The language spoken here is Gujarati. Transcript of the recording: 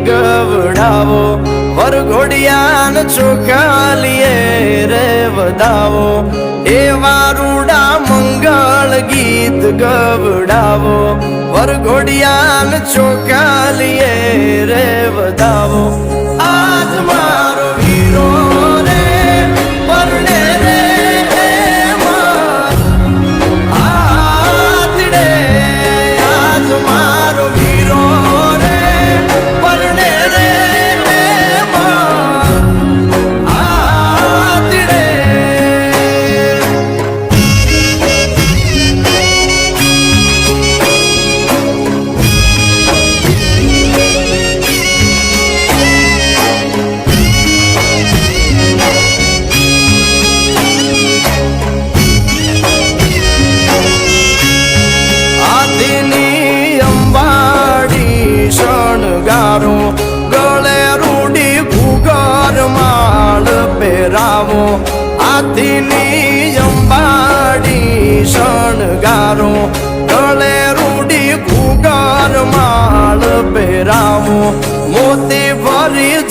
ગવડાવો વરઘોડિયાન ચોખાલીએ રે વધાવો એવા રૂડા મંગળ ગીત ગવડાવો વરઘોડિયાન ચોખાલીએ રે વધાવો આજ મારો વીરો રે પરણે રે આદડે આજ મારો વીરો રે પરણે રે આદડે શણગારો ગળે રૂડી ઘૂઘર માળ પહેરાવો હાથીની અંબાડી શણગારો ગળે રૂડી ઘૂઘર માળ પહેરાવો મોતી ભરી